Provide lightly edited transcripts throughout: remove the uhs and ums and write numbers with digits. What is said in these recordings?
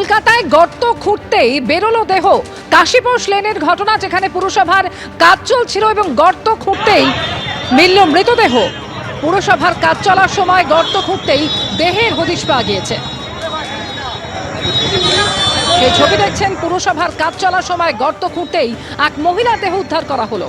কলকাতায় গর্ত খুঁড়তেই বেরোলো দেহ। কাশীপুর লেনের ঘটনা, যেখানে পুরসভার কাজ চলছিল এবং গর্ত খুঁড়তেই মিলল মৃতদেহ। পুরসভার কাজ চলার সময় গর্ত খুঁড়তেই দেহের হদিশ পাওয়া গিয়েছে। সেই ছবি দেখছেন, পুরসভার কাজ চলার সময় গর্ত খুঁড়তেই এক মহিলার দেহ উদ্ধার করা হলো।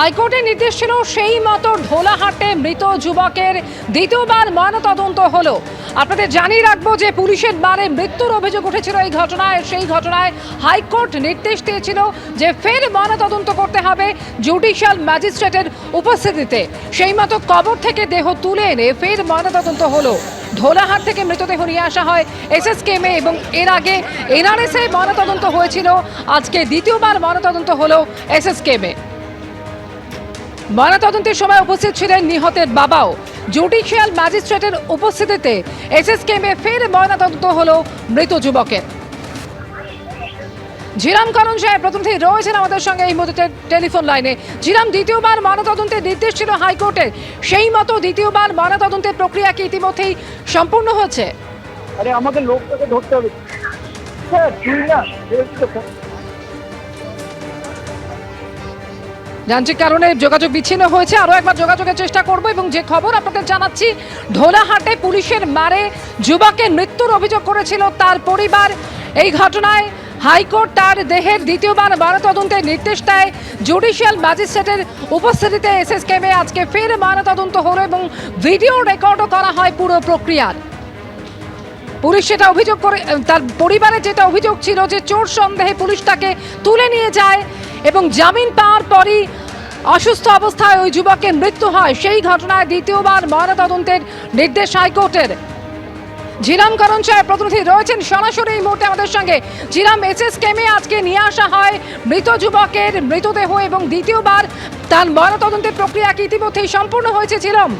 হাইকোর্টের নির্দেশ ছিল, সেই মতো ঢোলাহাটে মৃত যুবকের দ্বিতীয়বার ময়নাতদন্ত হলো। আপনাদের জানিয়ে রাখবো যে পুলিশের বারে মৃত্যুর অভিযোগ উঠেছিল এই ঘটনায়। সেই ঘটনায় হাইকোর্ট নির্দেশ দিয়েছিল যে ফের ময়নাতদন্ত করতে হবে জুডিশিয়াল ম্যাজিস্ট্রেটের উপস্থিতিতে। সেই মতো কবর থেকে দেহ তুলে এনে ফের ময়নাতদন্ত হলো। ঢোলাহাট থেকে মৃতদেহ নিয়ে আসা হয় এসএসকেএমে এবং এর আগে এনআরএসে ময়নাতদন্ত হয়েছিল। আজকে দ্বিতীয়বার ময়নাতদন্ত হলো এসএসকেএমে। ময়নাতদন্তের সময় উপস্থিত ছিলেন নিহতের বাবাও। জুডিশিয়াল ম্যাজিস্ট্রেটের উপস্থিতিতে এসএসকেএমে ফের ময়নাতদন্ত হলো মৃত যুবকের। ঝিরাম করণ সাহেব প্রতিনিধি রয়েছেন আমাদের সঙ্গে এই মুহূর্তে টেলিফোন লাইনে। ঝিরাম, দ্বিতীয়বার ময়নাতদন্তের নির্দেশ ছিল হাইকোর্টের, সেই মতো দ্বিতীয়বার ময়নাতদন্তের প্রক্রিয়া কি ইতিমধ্যেই সম্পূর্ণ হচ্ছে? আরে আমাকে লোকটাকে ধরতে হবে স্যার, তুই না যান্ত্রিক কারণে যোগাযোগ বিচ্ছিন্ন হয়েছে। আরও একবার যোগাযোগের চেষ্টা করব এবং যে খবর আপনাদের জানাচ্ছি, ঢোলাহাটে পুলিশের মারে যুবকের মৃত্যুর অভিযোগ করেছিল তার পরিবার। এই ঘটনায় হাইকোর্ট তার দেহের দ্বিতীয়বার ময়নাতদন্তের নির্দেশ দেয়। জুডিশিয়াল ম্যাজিস্ট্রেটের উপস্থিতিতে এসএসকেএমে আজকে ফের ময়নাতদন্ত হলো এবং ভিডিও রেকর্ডও করা হয় পুরো প্রক্রিয়ার। পুলিশ সেটা অভিযোগ করে, তার পরিবারের যেটা অভিযোগ ছিল যে চোর সন্দেহে পুলিশ তাকে তুলে নিয়ে যায় এবং জামিন পাওয়ার পরই অসুস্থ অবস্থায় ওই যুবকের মৃত্যু হয়। সেই ঘটনায় দ্বিতীয়বার ময়নাতদন্তের নির্দেশ হাইকোর্টের। ঝিরাম করণ সাহেব প্রতিনিধি রয়েছেন সরাসরি এই মুহূর্তে আমাদের সঙ্গে। ঝিরাম, এসএসকেএমে আজকে নিয়ে আসা হয় মৃত যুবকের মৃতদেহ এবং দ্বিতীয়বার তার ময়নাতদন্তের প্রক্রিয়া কি ইতিমধ্যেই সম্পূর্ণ হয়েছে? ঝিরাম,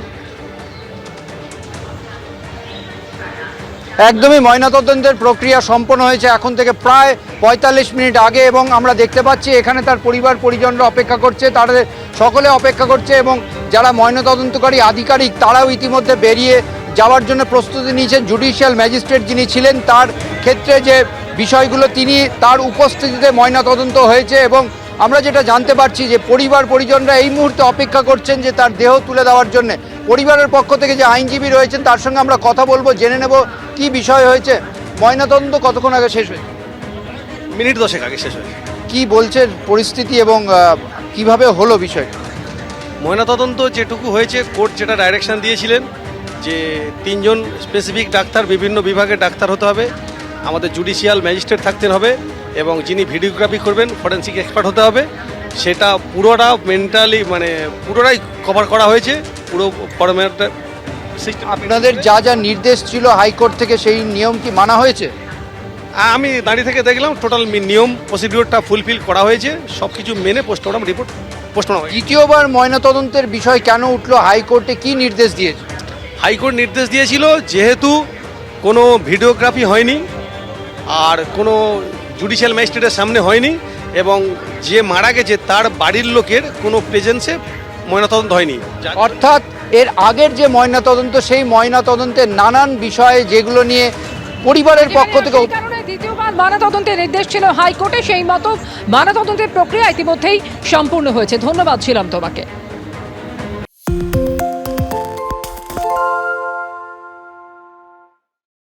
একদমই ময়নাতদন্তের প্রক্রিয়া সম্পন্ন হয়েছে এখন থেকে প্রায় ৪৫ মিনিট আগে এবং আমরা দেখতে পাচ্ছি এখানে তার পরিবার পরিজনরা অপেক্ষা করছে, তাদের সকলে অপেক্ষা করছে এবং যারা ময়নাতদন্তকারী আধিকারিক তারাও ইতিমধ্যে বেরিয়ে যাওয়ার জন্য প্রস্তুতি নিয়েছেন। জুডিশিয়াল ম্যাজিস্ট্রেট যিনি ছিলেন তার ক্ষেত্রে যে বিষয়গুলো তিনি তার উপস্থিতিতে ময়নাতদন্ত হয়েছে এবং আমরা যেটা জানতে পারছি যে পরিবার পরিজনরা এই মুহূর্তে অপেক্ষা করছেন যে তার দেহ তুলে দেওয়ার জন্য। পরিবারের পক্ষ থেকে যে আইনজীবী রয়েছেন তার সঙ্গে আমরা কথা বলবো, জেনে নেব কি বিষয় হয়েছে। ময়নাতদন্ত কতক্ষণ আগে শেষ হয়েছে? মিনিট 10 আগে শেষ হয়েছে। কি বলছে পরিস্থিতি এবং কিভাবে হলো বিষয়? ময়নাতদন্ত যেটুকু হয়েছে, কোর্ট যেটা ডাইরেকশন দিয়েছিলেন যে 3 জন স্পেসিফিক ডাক্তার, বিভিন্ন বিভাগের ডাক্তার হতে হবে, আমাদের জুডিশিয়াল ম্যাজিস্ট্রেট থাকতে হবে এবং যিনি ভিডিওগ্রাফি করবেন ফরেন্সিক এক্সপার্ট হতে হবে, সেটা পুরোটা মেন্টালি পুরোটাই কভার করা হয়েছে। পুরো ফরম্যাটটা সিস্টেম। আপনাদের যা যা নির্দেশ ছিল হাইকোর্ট থেকে সেই নিয়ম কি মানা হয়েছে? আমি দাঁড়িয়ে থেকে দেখলাম টোটাল নিয়ম প্রসিডিওরটা ফুলফিল করা হয়েছে, সব কিছু মেনে পোস্টমর্টম রিপোর্ট পোস্টমর্টম হয়েছে। দ্বিতীয়বার ময়নাতদন্তের বিষয় কেন উঠলো? হাইকোর্টে কি নির্দেশ দিয়েছে? হাইকোর্ট নির্দেশ দিয়েছিল যেহেতু কোনো ভিডিওগ্রাফি হয়নি আর কোনো জুডিশিয়াল ম্যাজিস্ট্রেটের সামনে হয়নি এবং যে মারা গেছে তার বাড়ির লোকের কোনো প্রেজেন্সে ময়নাতদন্ত হয়নি, অর্থাৎ এর আগের যে ময়নাতদন্ত সেই ময়নাতদন্তের নানান বিষয়ে যেগুলো নিয়ে পরিবারের পক্ষ থেকে দ্বিতীয়বার ময়নাতদন্তের নির্দেশ ছিল হাইকোর্টে, সেই মতো ময়নাতদন্তের প্রক্রিয়া ইতিমধ্যেই সম্পূর্ণ হয়েছে। ধন্যবাদ ছিলাম তোমাকে।